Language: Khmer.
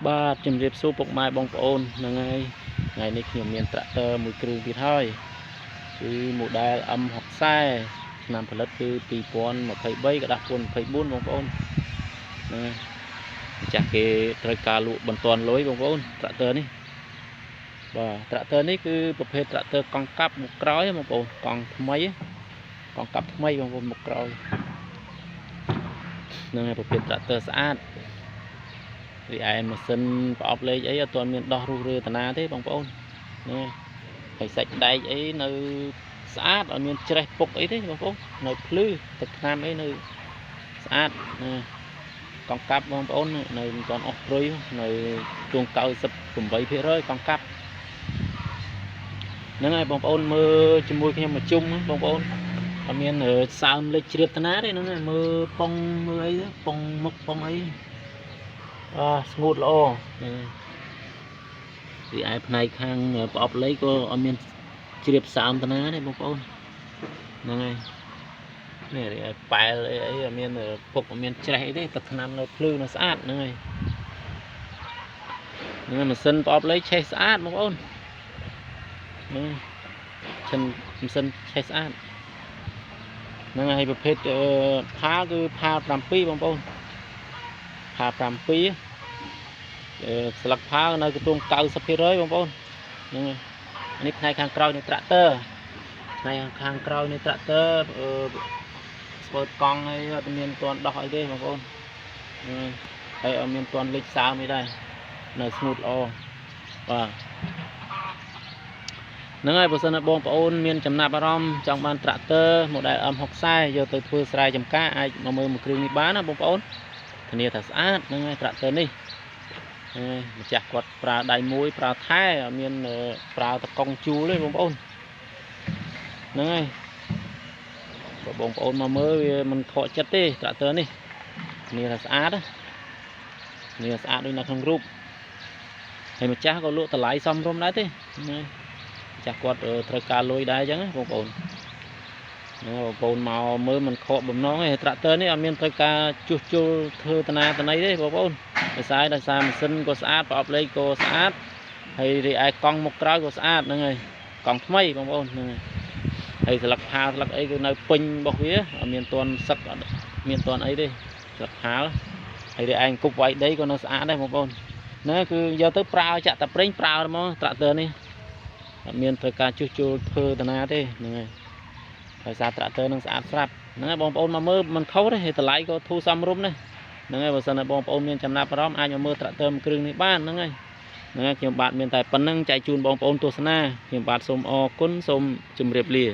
បាទជំរាបសួរពុកម៉ែបងប្អូនហ្នឹងហើយថ្ងៃនេះខ្ញុំមានត្រាក់ទ័រមួយគ្រឿងទៀតហើយគឺ model M60 ឆ្នាំផលិតគឺ2023កដាស់2024បងប្អូនហ្នឹងហើយម្ចាស់គេត្រូវការលក់បន្ទាន់លុយបងប្អូនត្រាក់ទ័រនេះបាទត្រាក់ទ័រនេះគឺប្រភេទត្រាក់ទ័រកង់កាប់មុខក្រោយបងប្អូនកង់ថ្មីកង់កាប់ថ្មីបងប្អូនមុខក្រោយហ្នឹងហើយប្រភេទត្រាក់ទ័រស្អាតរីឯម៉ាស៊ីនប្រអប់លេខអីអត់ទាន់មានដោះរុះរើតាណាទេបងប្អូននេះហើយសាច់ដែកអីនៅស្អាតអត់មានច្រេះពុកអីទេបងប្អូននៅភ្លឺទឹកថ្នាំអីនៅស្អាតណាកង់កាប់បងប្អូននៅមិនទាន់អស់ព្រុយនៅជួង 98% កង់កាប់ហ្នឹងហើយបងប្អូនមើលជាមួយខ្ញុំមកជុំបងប្អូនអត់មានសើមលេខជ្រាបតាណាទេហ្នឹងហើយមើលប៉ុងមើលអីប៉ុងមុខប៉ុងអីស្ងួតល្អរីឯផ្នែកខាងប្រអប់លេខក៏អត់មានជ្រាបសើមតាណាទេបងប្អូនហ្នឹងហើយនេះរីឯប៉ែលអីអត់មានពុកអត់មានច្រេះអីទេទឹកថ្នាំនៅភ្លឺនៅស្អាតហ្នឹងហើយហ្នឹងម៉ាស៊ីនប្រអប់លេខឆេះស្អាតបងប្អូនហ្នឹងម៉ាស៊ីនឆេះស្អាតហ្នឹងហើយប្រភេទផាគឺផា7បងប្អូនផា7ស្លឹកផានៅក្នុង 90% បងប្អូនហ្នឹងនេះផ្នែកខាងក្រោយនៃត្រាក់ទ័រផ្នែកខាងក្រោយនៃត្រាក់ទ័រស្ពើតកង់ហើយអត់មានទាន់ដោះអីទេបងប្អូនហើយអត់មានទាន់លេខសើមអីដែរនៅស្ងួតល្អបាទហ្នឹងហើយបើសិនណាបងប្អូនមានចំណាប់អារម្មណ៍ចង់បានត្រាក់ទ័រ model M60 យកទៅធ្វើស្រែចម្ការអាចមកមើលមួយគ្រឿងនេះបានណាបងប្អូនធានាថាស្អាតហ្នឹងហើយត្រាក់ទ័រនេះម្ចាស់គាត់ប្រើដៃមួយប្រើថែអត់មានប្រើតកង់ជួលទេបងប្អូនហ្នឹងហើយបើបងប្អូនមកមើលវាមិនខកចិត្តទេត្រាក់ទ័រនេះនេះថាស្អាតនេះស្អាតដូចនៅក្នុងរូបហើយម្ចាស់ក៏លក់តម្លៃសមរម្យដែរទេម្ចាស់គាត់ត្រូវការលុយដែរអញ្ចឹងបងប្អូនបងប្អូនមកមើលមិនខកបំណងទេត្រាក់ទ័រនេះអត់មានត្រូវការជួសជុលធ្វើតាណាតាណីទេបងប្អូនដោយសារម៉ាស៊ីនក៏ស្អាតប្រអប់លេខក៏ស្អាតហើយរីឯកង់មុខក្រោយក៏ស្អាតហ្នឹងហើយកង់ថ្មីបងប្អូនហ្នឹងហើយស្លឹកផាស្លឹកអីគឺនៅពេញរបស់វាអត់មានទាន់សឹកអត់មានទាន់អីទេស្លឹកផាហើយរីឯអង្គប់វាយដីក៏នៅស្អាតដែរបងប្អូនហ្នឹងគឺយកទៅប្រើចាក់តាប្រេងប្រើហ្មងត្រាក់ទ័រនេះអត់មានត្រូវការជួសជុលធ្វើតាណាទេហ្នឹងហើយដោយសារត្រាក់ទ័រនឹងស្អាតស្រាប់ហ្នឹងហើយបងប្អូនមកមើលមិនខុសទេតម្លៃក៏ធូរសមរម្យដែរហ្នឹងហើយបើសិនណាបងប្អូនមានចំណាប់អារម្មណ៍អាចមកមើលត្រាក់ទ័រមួយគ្រឿងនេះបានហ្នឹងហើយខ្ញុំបាទមានតែប៉ុណ្្នឹងចែកជូនបងប្អូនទស្សនាខ្ញុំបាទសូមអរគុណសូមជម្រាបលា